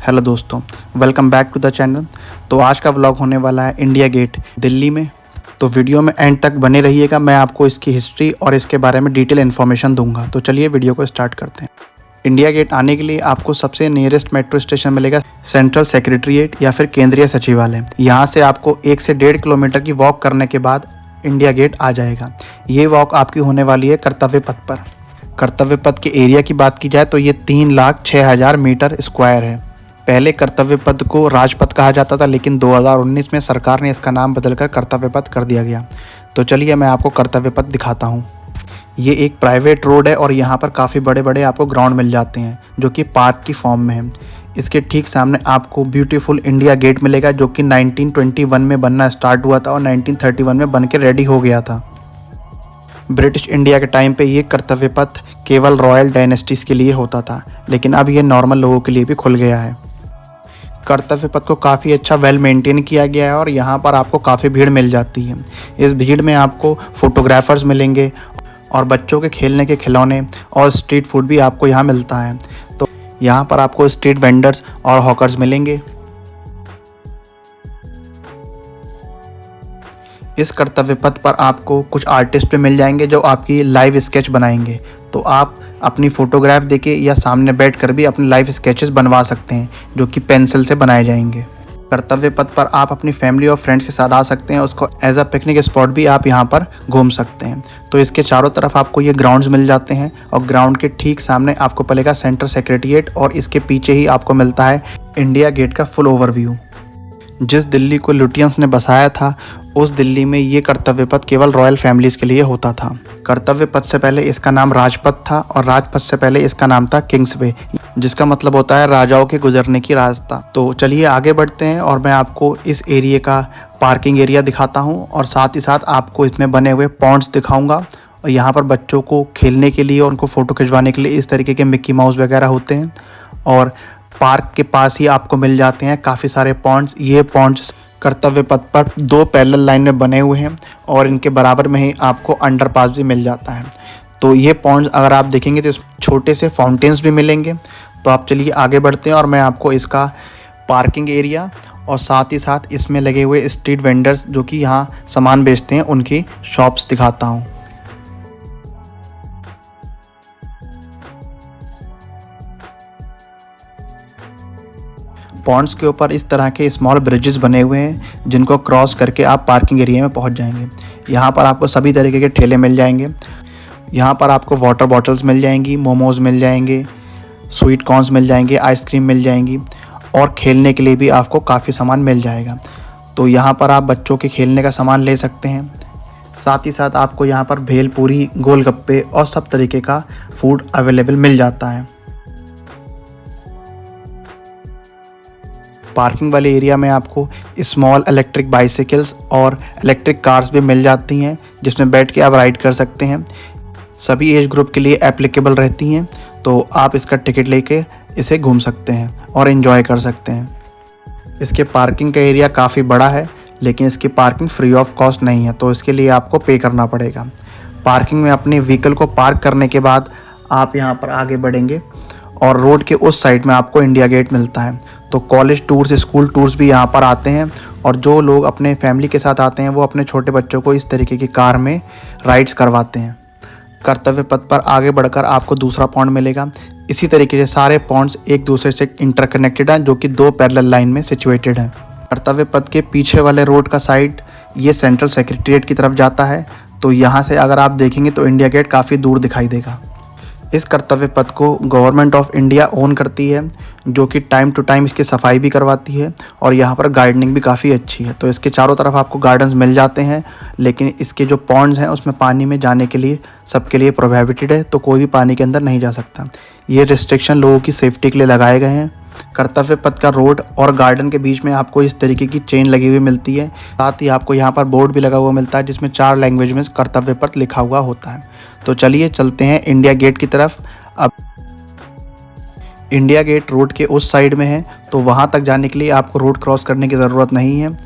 Hello दोस्तों, welcome back to the channel. तो आज का व्लॉग होने वाला है इंडिया गेट दिल्ली में। तो वीडियो में एंड तक बने रहिएगा, मैं आपको इसकी हिस्ट्री और इसके बारे में डिटेल इन्फॉर्मेशन दूंगा। तो चलिए वीडियो को स्टार्ट करते हैं। इंडिया गेट आने के लिए आपको सबसे नियरेस्ट मेट्रो स्टेशन मिलेगा सेंट्रल सेक्रेटरीट या फिर केंद्रीय सचिवालय। यहाँ से आपको 1 से 1.5 किलोमीटर की वॉक करने के बाद इंडिया गेट आ जाएगा। ये वॉक आपकी होने वाली है कर्तव्य पथ पर। कर्तव्य पथ के एरिया की बात की जाए तो ये 3,06,000 मीटर स्क्वायर है। पहले कर्तव्य पथ को राजपथ कहा जाता था, लेकिन 2019 में सरकार ने इसका नाम बदलकर कर्तव्य पथ कर दिया गया। तो चलिए मैं आपको कर्तव्य पथ दिखाता हूँ। ये एक प्राइवेट रोड है और यहाँ पर काफ़ी बड़े बड़े आपको ग्राउंड मिल जाते हैं जो कि पार्क की फॉर्म में है। इसके ठीक सामने आपको ब्यूटीफुल इंडिया गेट मिलेगा जो कि 1921 में बनना स्टार्ट हुआ था और 1931 में बन के रेडी हो गया था। ब्रिटिश इंडिया के टाइम पे ये कर्तव्य पथ केवल रॉयल डायनेस्टीज़ के लिए होता था, लेकिन अब ये नॉर्मल लोगों के लिए भी खुल गया है। कर्तव्य पथ को काफ़ी अच्छा वेल मेंटेन किया गया है और यहाँ पर आपको काफ़ी भीड़ मिल जाती है। इस भीड़ में आपको फोटोग्राफर्स मिलेंगे और बच्चों के खेलने के खिलौने और स्ट्रीट फूड भी आपको यहाँ मिलता है। तो यहाँ पर आपको स्ट्रीट वेंडर्स और हॉकर्स मिलेंगे। इस कर्तव्य पथ पर आपको कुछ आर्टिस्ट भी मिल जाएंगे जो आपकी लाइव स्केच बनाएंगे। तो आप अपनी फ़ोटोग्राफ देके या सामने बैठकर भी अपने लाइव स्केचेस बनवा सकते हैं जो कि पेंसिल से बनाए जाएंगे। कर्तव्य पथ पर आप अपनी फैमिली और फ्रेंड्स के साथ आ सकते हैं। उसको एज अ पिकनिक स्पॉट भी आप यहाँ पर घूम सकते हैं। तो इसके चारों तरफ आपको ये ग्राउंड्स मिल जाते हैं और ग्राउंड के ठीक सामने आपको पड़ेगा सेंट्रल सेक्रेटरीट और इसके पीछे ही आपको मिलता है इंडिया गेट का फुल ओवरव्यू। जिस दिल्ली को लुटियंस ने बसाया था उस दिल्ली में ये कर्तव्य पथ केवल रॉयल फैमिलीज़ के लिए होता था। कर्तव्य पथ से पहले इसका नाम राजपथ था और राजपथ से पहले इसका नाम था किंग्सवे, जिसका मतलब होता है राजाओं के गुजरने की रास्ता। तो चलिए आगे बढ़ते हैं और मैं आपको इस एरिया का पार्किंग एरिया दिखाता हूँ और साथ ही साथ आपको इसमें बने हुए पॉन्ड्स दिखाऊँगा। और यहाँ पर बच्चों को खेलने के लिए और उनको फ़ोटो खिंचवाने के लिए इस तरीके के मिक्की माउस वगैरह होते हैं। और पार्क के पास ही आपको मिल जाते हैं काफ़ी सारे पॉन्ड्स। ये पॉन्ड्स कर्तव्य पथ पर 2 पैरेलल लाइन में बने हुए हैं और इनके बराबर में ही आपको अंडरपास भी मिल जाता है। तो ये पॉन्ड्स अगर आप देखेंगे तो छोटे से फाउंटेन्स भी मिलेंगे। तो आप चलिए आगे बढ़ते हैं और मैं आपको इसका पार्किंग एरिया और साथ ही साथ इसमें लगे हुए स्ट्रीट वेंडर्स जो कि यहाँ सामान बेचते हैं उनकी शॉप्स दिखाता हूँ। पॉन्ड्स के ऊपर इस तरह के स्मॉल ब्रिजेस बने हुए हैं जिनको क्रॉस करके आप पार्किंग एरिया में पहुंच जाएंगे। यहाँ पर आपको सभी तरीके के ठेले मिल जाएंगे। यहाँ पर आपको वाटर बॉटल्स मिल जाएंगी, मोमोज मिल जाएंगे, स्वीट कॉर्न्स मिल जाएंगे, आइसक्रीम मिल जाएंगी और खेलने के लिए भी आपको काफ़ी सामान मिल जाएगा। तो यहाँ पर आप बच्चों के खेलने का सामान ले सकते हैं। साथ ही साथ आपको यहाँ पर भेलपूरी, गोलगप्पे और सब तरीके का फूड अवेलेबल मिल जाता है। पार्किंग वाले एरिया में आपको स्मॉल इलेक्ट्रिक बाइसिकल्स और इलेक्ट्रिक कार्स भी मिल जाती हैं जिसमें बैठ के आप राइड कर सकते हैं। सभी एज ग्रुप के लिए एप्लीकेबल रहती हैं। तो आप इसका टिकट लेके इसे घूम सकते हैं और एंजॉय कर सकते हैं। इसके पार्किंग का एरिया काफ़ी बड़ा है, लेकिन इसकी पार्किंग फ्री ऑफ कॉस्ट नहीं है, तो इसके लिए आपको पे करना पड़ेगा। पार्किंग में अपने व्हीकल को पार्क करने के बाद आप यहाँ पर आगे बढ़ेंगे और रोड के उस साइड में आपको इंडिया गेट मिलता है। तो कॉलेज टूर्स, स्कूल टूर्स भी यहाँ पर आते हैं और जो लोग अपने फैमिली के साथ आते हैं वो अपने छोटे बच्चों को इस तरीके की कार में राइड्स करवाते हैं। कर्तव्य पथ पर आगे बढ़कर आपको दूसरा पॉइंट मिलेगा। इसी तरीके से सारे पॉइंट्स एक दूसरे से इंटरकनेक्टेड हैं जो कि 2 पैरेलल लाइन में सिचुएटेड हैं। कर्तव्य पथ के पीछे वाले रोड का साइड ये सेंट्रल सेक्रेटरीट की तरफ जाता है। तो यहाँ से अगर आप देखेंगे तो इंडिया गेट काफ़ी दूर दिखाई देगा। इस कर्तव्य पथ को गवर्नमेंट ऑफ इंडिया ओन करती है जो कि टाइम टू टाइम इसकी सफाई भी करवाती है और यहाँ पर गार्डनिंग भी काफ़ी अच्छी है। तो इसके चारों तरफ आपको गार्डन्स मिल जाते हैं, लेकिन इसके जो पॉन्ड्स हैं उसमें पानी में जाने के लिए सबके लिए प्रोहिबिटेड है। तो कोई भी पानी के अंदर नहीं जा सकता। ये रिस्ट्रिक्शन लोगों की सेफ्टी के लिए लगाए गए हैं। कर्तव्य पथ का रोड और गार्डन के बीच में आपको इस तरीके की चेन लगी हुई मिलती है। साथ ही आपको यहाँ पर बोर्ड भी लगा हुआ मिलता है जिसमें 4 लैंग्वेज में कर्तव्य पथ लिखा हुआ होता है। तो चलिए चलते हैं इंडिया गेट की तरफ। अब इंडिया गेट रोड के उस साइड में है, तो वहाँ तक जाने के लिए आपको रोड क्रॉस करने की ज़रूरत नहीं है।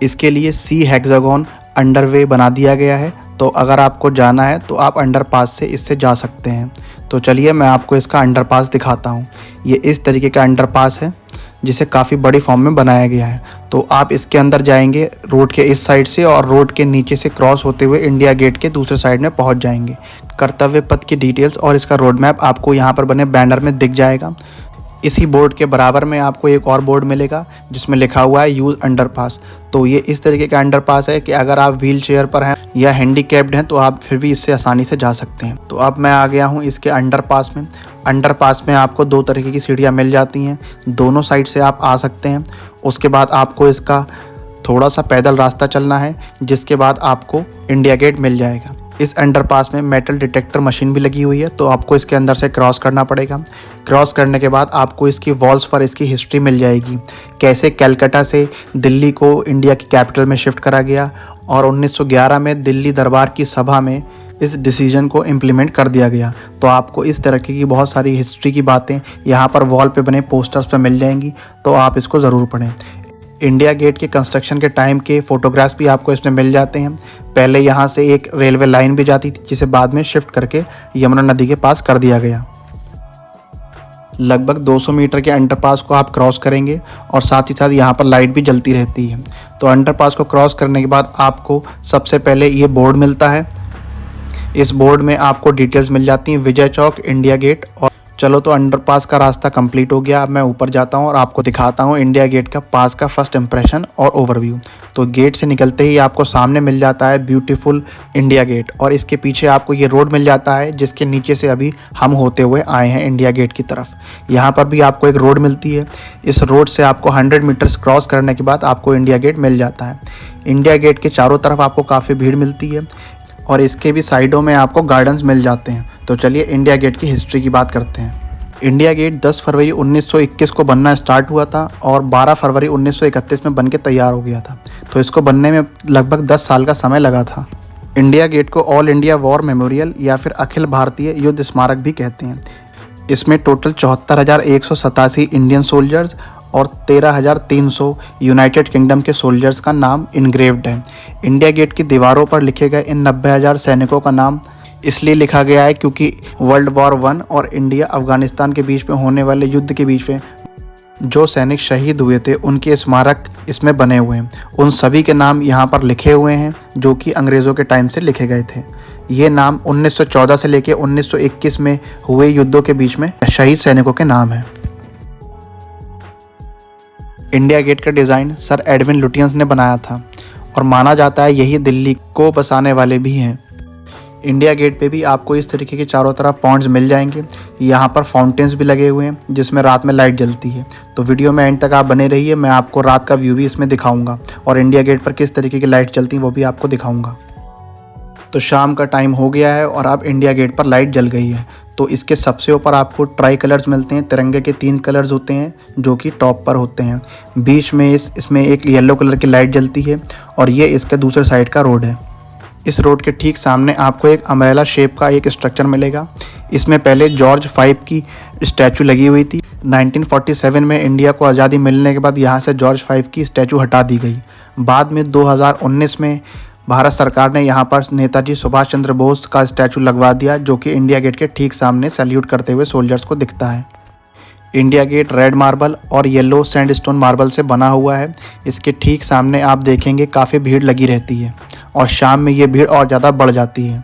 इसके लिए सी हेक्सागोन अंडरवे बना दिया गया है। तो अगर आपको जाना है तो आप अंडरपास से इससे जा सकते हैं। तो चलिए मैं आपको इसका अंडरपास दिखाता हूँ। ये इस तरीके का अंडरपास है जिसे काफ़ी बड़ी फॉर्म में बनाया गया है। तो आप इसके अंदर जाएंगे रोड के इस साइड से और रोड के नीचे से क्रॉस होते हुए इंडिया गेट के दूसरे साइड में पहुंच जाएंगे। कर्तव्य पथ की डिटेल्स और इसका रोड मैप आपको यहाँ पर बने बैनर में दिख जाएगा। इसी बोर्ड के बराबर में आपको एक और बोर्ड मिलेगा जिसमें लिखा हुआ है यूज़ अंडरपास। तो ये इस तरीके का अंडरपास है कि अगर आप व्हील चेयर पर हैं या हैंडीकैप्ड हैं तो आप फिर भी इससे आसानी से जा सकते हैं। तो अब मैं आ गया हूँ इसके अंडरपास में। अंडरपास में आपको 2 तरीके की सीढ़ियाँ मिल जाती हैं, दोनों साइड से आप आ सकते हैं। उसके बाद आपको इसका थोड़ा सा पैदल रास्ता चलना है, जिसके बाद आपको इंडिया गेट मिल जाएगा। इस अंडरपास में मेटल डिटेक्टर मशीन भी लगी हुई है, तो आपको इसके अंदर से क्रॉस करना पड़ेगा। क्रॉस करने के बाद आपको इसकी वॉल्स पर इसकी हिस्ट्री मिल जाएगी, कैसे कलकत्ता से दिल्ली को इंडिया की कैपिटल में शिफ्ट करा गया और 1911 में दिल्ली दरबार की सभा में इस डिसीजन को इम्प्लीमेंट कर दिया गया। तो आपको इस तरह की बहुत सारी हिस्ट्री की बातें यहाँ पर वॉल पे बने पोस्टर्स पे मिल जाएंगी, तो आप इसको ज़रूर पढ़ें। इंडिया गेट के कंस्ट्रक्शन के टाइम के फ़ोटोग्राफ्स भी आपको इसमें मिल जाते हैं। पहले यहाँ से एक रेलवे लाइन भी जाती थी, जिसे बाद में शिफ्ट करके यमुना नदी के पास कर दिया गया। लगभग 200 मीटर के अंडरपास को आप क्रॉस करेंगे और साथ ही साथ यहाँ पर लाइट भी जलती रहती है। तो अंडरपास को क्रॉस करने के बाद आपको सबसे पहले ये बोर्ड मिलता है। इस बोर्ड में आपको डिटेल्स मिल जाती हैं, विजय चौक, इंडिया गेट। और चलो तो अंडरपास का रास्ता कंप्लीट हो गया। अब मैं ऊपर जाता हूँ और आपको दिखाता हूँ इंडिया गेट का पास का फर्स्ट इंप्रेशन और ओवरव्यू। तो गेट से निकलते ही आपको सामने मिल जाता है ब्यूटीफुल इंडिया गेट, और इसके पीछे आपको ये रोड मिल जाता है जिसके नीचे से अभी हम होते हुए आए हैं इंडिया गेट की तरफ। यहाँ पर भी आपको एक रोड मिलती है। इस रोड से आपको 100 मीटर्स क्रॉस करने के बाद आपको इंडिया गेट मिल जाता है। इंडिया गेट के चारों तरफ आपको काफ़ी भीड़ मिलती है और इसके भी साइडों में आपको गार्डन्स मिल जाते हैं। तो चलिए इंडिया गेट की हिस्ट्री की बात करते हैं। इंडिया गेट 10 फरवरी 1921 को बनना स्टार्ट हुआ था और 12 फरवरी 1931 में बन के तैयार हो गया था। तो इसको बनने में लगभग 10 साल का समय लगा था। इंडिया गेट को ऑल इंडिया वॉर मेमोरियल या फिर अखिल भारतीय युद्ध स्मारक भी कहते हैं। इसमें टोटल 74,187 इंडियन सोल्जर्स और 13,300 यूनाइटेड किंगडम के सोल्जर्स का नाम इनग्रेव्ड है। इंडिया गेट की दीवारों पर लिखे गए इन 90,000 सैनिकों का नाम इसलिए लिखा गया है क्योंकि वर्ल्ड वॉर 1 और इंडिया अफगानिस्तान के बीच में होने वाले युद्ध के बीच में जो सैनिक शहीद हुए थे उनके स्मारक इसमें बने हुए हैं। उन सभी के नाम यहाँ पर लिखे हुए हैं जो कि अंग्रेज़ों के टाइम से लिखे गए थे। ये नाम 1914 से लेकर 1921 में हुए युद्धों के बीच में शहीद सैनिकों के नाम हैं। इंडिया गेट का डिज़ाइन सर एडविन लुटियंस ने बनाया था और माना जाता है यही दिल्ली को बसाने वाले भी हैं। इंडिया गेट पे भी आपको इस तरीके के चारों तरफ पॉइंट्स मिल जाएंगे। यहाँ पर फाउंटेन्स भी लगे हुए हैं जिसमें रात में लाइट जलती है। तो वीडियो में एंड तक आप बने रहिए, मैं आपको रात का व्यू भी इसमें दिखाऊंगा और इंडिया गेट पर किस तरीके की लाइट जलती हैं वो भी आपको दिखाऊंगा। तो शाम का टाइम हो गया है और अब इंडिया गेट पर लाइट जल गई है। तो इसके सबसे ऊपर आपको ट्राई कलर्स मिलते हैं। तिरंगे के 3 कलर्स होते हैं जो कि टॉप पर होते हैं। बीच में इसमें एक येलो कलर की लाइट जलती है और ये इसके दूसरे साइड का रोड है। इस रोड के ठीक सामने आपको एक अम्ब्रेला शेप का एक स्ट्रक्चर मिलेगा। इसमें पहले जॉर्ज 5 की स्टैचू लगी हुई थी। 1947 में इंडिया को आज़ादी मिलने के बाद यहाँ से जॉर्ज 5 की स्टैचू हटा दी गई। बाद में 2019 में भारत सरकार ने यहाँ पर नेताजी सुभाष चंद्र बोस का स्टैचू लगवा दिया जो कि इंडिया गेट के ठीक सामने सैल्यूट करते हुए सोल्जर्स को दिखता है। इंडिया गेट रेड मार्बल और येलो सैंडस्टोन मार्बल से बना हुआ है। इसके ठीक सामने आप देखेंगे काफ़ी भीड़ लगी रहती है और शाम में ये भीड़ और ज़्यादा बढ़ जाती है।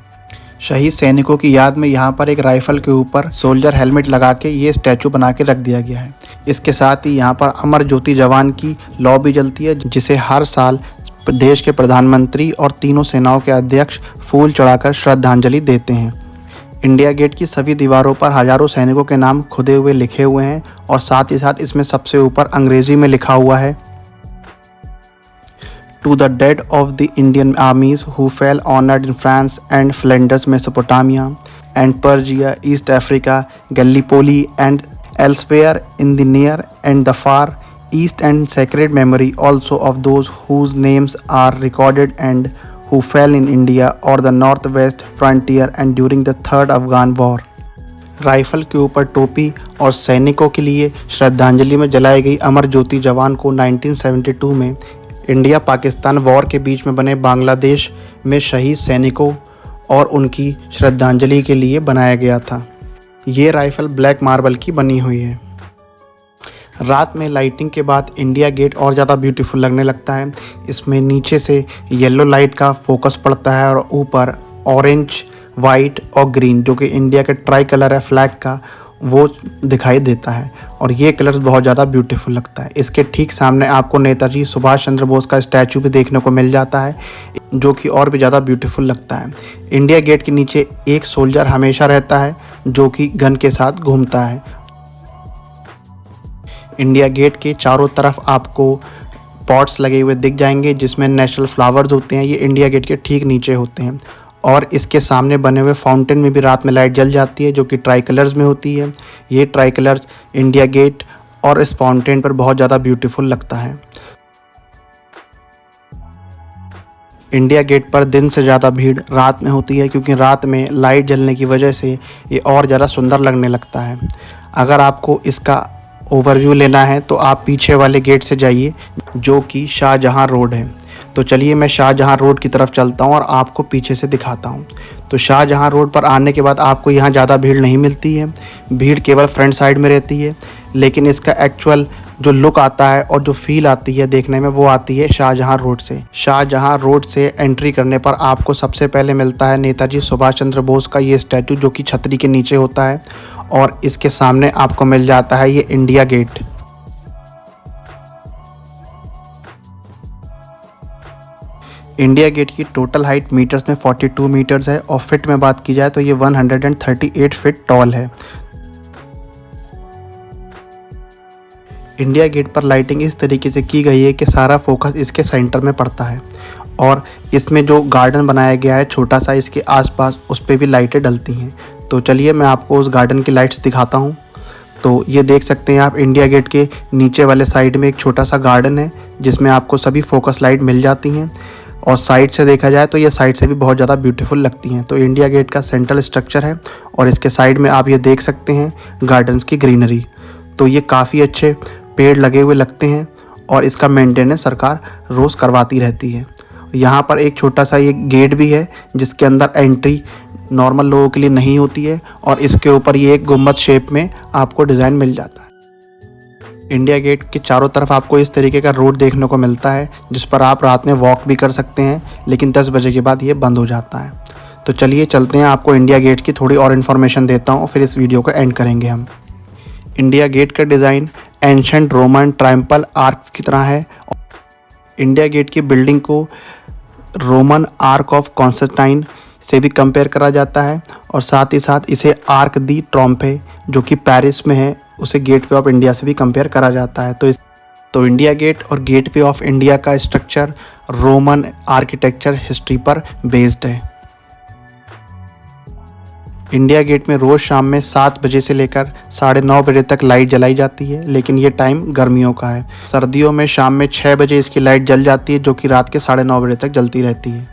शहीद सैनिकों की याद में यहाँ पर एक राइफल के ऊपर सोल्जर हेलमेट लगा के ये स्टैचू बना के रख दिया गया है। इसके साथ ही यहाँ पर अमर ज्योति जवान की लौ भी जलती है जिसे हर साल देश के प्रधानमंत्री और तीनों सेनाओं के अध्यक्ष फूल चढ़ाकर श्रद्धांजलि देते हैं। इंडिया गेट की सभी दीवारों पर हजारों सैनिकों के नाम खुदे हुए लिखे हुए हैं और साथ ही साथ इसमें सबसे ऊपर अंग्रेजी में लिखा हुआ है, to the dead of the Indian armies who fell honoured in France and Flanders Mesopotamia and Persia, East Africa, Gallipoli and elsewhere in the Near and the Far East and sacred memory also of those whose names are recorded and who fell in India or the northwest frontier and during the third Afghan war। Rifle के ऊपर टोपी और सैनिकों के लिए श्रद्धांजलि में जलाई गई अमर ज्योति जवान को 1972 में इंडिया पाकिस्तान वॉर के बीच में बने बांग्लादेश में शहीद सैनिकों और उनकी श्रद्धांजलि के लिए बनाया गया था। ये राइफल ब्लैक मार्बल की बनी हुई है। रात में लाइटिंग के बाद इंडिया गेट और ज़्यादा ब्यूटीफुल लगने लगता है। इसमें नीचे से येलो लाइट का फोकस पड़ता है और ऊपर ऑरेंज, वाइट और ग्रीन जो कि इंडिया के ट्राई कलर है फ्लैग का, वो दिखाई देता है और ये कलर्स बहुत ज़्यादा ब्यूटीफुल लगता है। इसके ठीक सामने आपको नेताजी सुभाष चंद्र बोस का स्टैचू भी देखने को मिल जाता है जो कि और भी ज़्यादा ब्यूटीफुल लगता है। इंडिया गेट के नीचे एक सोल्जर हमेशा रहता है जो कि गन के साथ घूमता है। इंडिया गेट के चारों तरफ आपको पॉट्स लगे हुए दिख जाएंगे जिसमें नेशनल फ्लावर्स होते हैं। ये इंडिया गेट के ठीक नीचे होते हैं और इसके सामने बने हुए फाउंटेन में भी रात में लाइट जल जाती है जो कि ट्राई कलर्स में होती है। ये ट्राई कलर्स इंडिया गेट और इस फाउंटेन पर बहुत ज़्यादा ब्यूटीफुल लगता है। इंडिया गेट पर दिन से ज़्यादा भीड़ रात में होती है क्योंकि रात में लाइट जलने की वजह से ये और ज़्यादा सुंदर लगने लगता है। अगर आपको इसका ओवरव्यू लेना है तो आप पीछे वाले गेट से जाइए जो कि शाहजहां रोड है। तो चलिए मैं शाहजहां रोड की तरफ चलता हूं और आपको पीछे से दिखाता हूं। तो शाहजहां रोड पर आने के बाद आपको यहां ज़्यादा भीड़ नहीं मिलती है, भीड़ केवल फ्रंट साइड में रहती है, लेकिन इसका एक्चुअल जो लुक आता है और जो फील आती है देखने में वो आती है शाहजहां रोड से। शाहजहां रोड से एंट्री करने पर आपको सबसे पहले मिलता है नेताजी सुभाष चंद्र बोस का ये स्टैचू जो कि छतरी के नीचे होता है और इसके सामने आपको मिल जाता है ये इंडिया गेट। इंडिया गेट की टोटल हाइट मीटर्स में 42 मीटर्स है और फिट में बात की जाए तो ये 138 फीट टॉल है। इंडिया गेट पर लाइटिंग इस तरीके से की गई है कि सारा फोकस इसके सेंटर में पड़ता है और इसमें जो गार्डन बनाया गया है छोटा सा इसके आसपास, उस पर भी लाइटें डलती हैं। तो चलिए मैं आपको उस गार्डन की लाइट्स दिखाता हूँ। तो ये देख सकते हैं आप, इंडिया गेट के नीचे वाले साइड में एक छोटा सा गार्डन है जिसमें आपको सभी फोकस लाइट मिल जाती हैं और साइड से देखा जाए तो ये साइड से भी बहुत ज़्यादा ब्यूटीफुल लगती हैं। तो इंडिया गेट का सेंट्रल स्ट्रक्चर है और इसके साइड में आप ये देख सकते हैं गार्डन्स की ग्रीनरी। तो ये काफ़ी अच्छे पेड़ लगे हुए लगते हैं और इसका मेंटेनेंस सरकार रोज़ करवाती रहती है। यहाँ पर एक छोटा सा ये गेट भी है जिसके अंदर एंट्री नॉर्मल लोगों के लिए नहीं होती है और इसके ऊपर ये एक गुम्बद शेप में आपको डिज़ाइन मिल जाता है। इंडिया गेट के चारों तरफ आपको इस तरीके का रोड देखने को मिलता है जिस पर आप रात में वॉक भी कर सकते हैं, लेकिन 10 बजे के बाद ये बंद हो जाता है। तो चलिए चलते हैं, आपको इंडिया गेट की थोड़ी और इन्फॉर्मेशन देता हूँ, फिर इस वीडियो को एंड करेंगे हम। इंडिया गेट का डिज़ाइन एंशंट रोमन ट्रायम्पल आर्क की तरह है। इंडिया गेट की बिल्डिंग को रोमन आर्क ऑफ कॉन्स्टेंटाइन से भी कंपेयर करा जाता है और साथ ही साथ इसे आर्क दी ट्रॉम्पे जो कि पेरिस में है उसे गेटवे ऑफ इंडिया से भी कंपेयर करा जाता है। तो इंडिया गेट और गेटवे ऑफ इंडिया का स्ट्रक्चर रोमन आर्किटेक्चर हिस्ट्री पर बेस्ड है। इंडिया गेट में रोज़ शाम में 7 बजे से लेकर 9:30 बजे तक लाइट जलाई जाती है, लेकिन ये टाइम गर्मियों का है। सर्दियों में शाम में 6 बजे इसकी लाइट जल जाती है जो कि रात के 9:30 बजे तक जलती रहती है।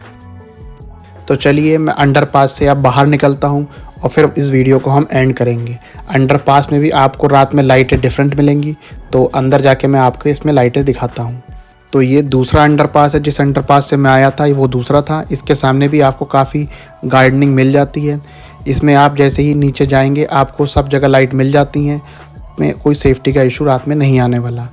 तो चलिए मैं अंडरपास से अब बाहर निकलता हूँ और फिर इस वीडियो को हम एंड करेंगे। अंडरपास में भी आपको रात में लाइटें डिफरेंट मिलेंगी, तो अंदर जाके मैं आपको इसमें लाइटें दिखाता हूँ। तो ये दूसरा अंडरपास है, जिस अंडरपास से मैं आया था वो दूसरा था। इसके सामने भी आपको काफ़ी गार्डनिंग मिल जाती है। इसमें आप जैसे ही नीचे जाएंगे आपको सब जगह लाइट मिल जाती हैं, में कोई सेफ्टी का इशू रात में नहीं आने वाला।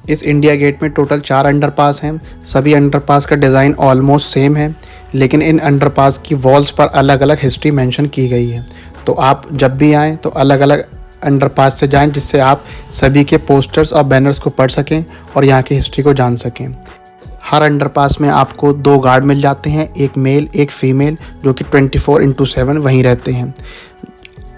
इस इंडिया गेट में टोटल 4 अंडरपास हैं। सभी अंडरपास का डिज़ाइन ऑलमोस्ट सेम है, लेकिन इन अंडरपास की वॉल्स पर अलग अलग हिस्ट्री मेंशन की गई है। तो आप जब भी आएँ तो अलग अलग अंडरपास से जाएं जिससे आप सभी के पोस्टर्स और बैनर्स को पढ़ सकें और यहाँ की हिस्ट्री को जान सकें। हर अंडरपास में आपको 2 गार्ड मिल जाते हैं, एक मेल एक फीमेल, जो कि 24/7 वहीं रहते हैं।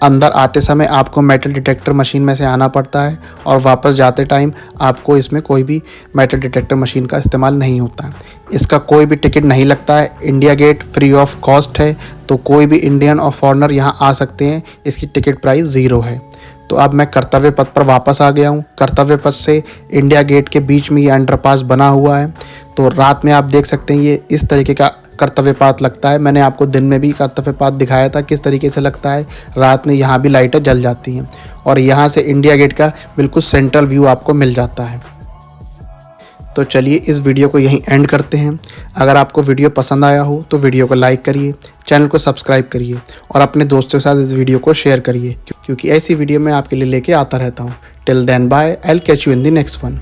अंदर आते समय आपको मेटल डिटेक्टर मशीन में से आना पड़ता है और वापस जाते टाइम आपको इसमें कोई भी मेटल डिटेक्टर मशीन का इस्तेमाल नहीं होता है। इसका कोई भी टिकट नहीं लगता है। India get free of cost है, तो कोई भी इंडियन और फॉरेनर यहाँ आ सकते हैं। इसकी टिकट प्राइस 0 है। तो अब मैं कर्तव्य पथ पर वापस आ गया हूँ। कर्तव्य पथ से इंडिया गेट के बीच में ये अंडरपास बना हुआ है। तो रात में आप देख सकते हैं ये इस तरीके का कर्तव्य पाथ लगता है। मैंने आपको दिन में भी कर्तव्य पाथ दिखाया था किस तरीके से लगता है। रात में यहाँ भी लाइटें जल जाती हैं और यहाँ से इंडिया गेट का बिल्कुल सेंट्रल व्यू आपको मिल जाता है। तो चलिए इस वीडियो को यहीं एंड करते हैं। अगर आपको वीडियो पसंद आया हो तो वीडियो को लाइक करिए, चैनल को सब्सक्राइब करिए और अपने दोस्तों के साथ इस वीडियो को शेयर करिए। क्योंकि ऐसी वीडियो मैं आपके लिए लेके आता रहता हूँ। Till then bye, I will catch you in the next one.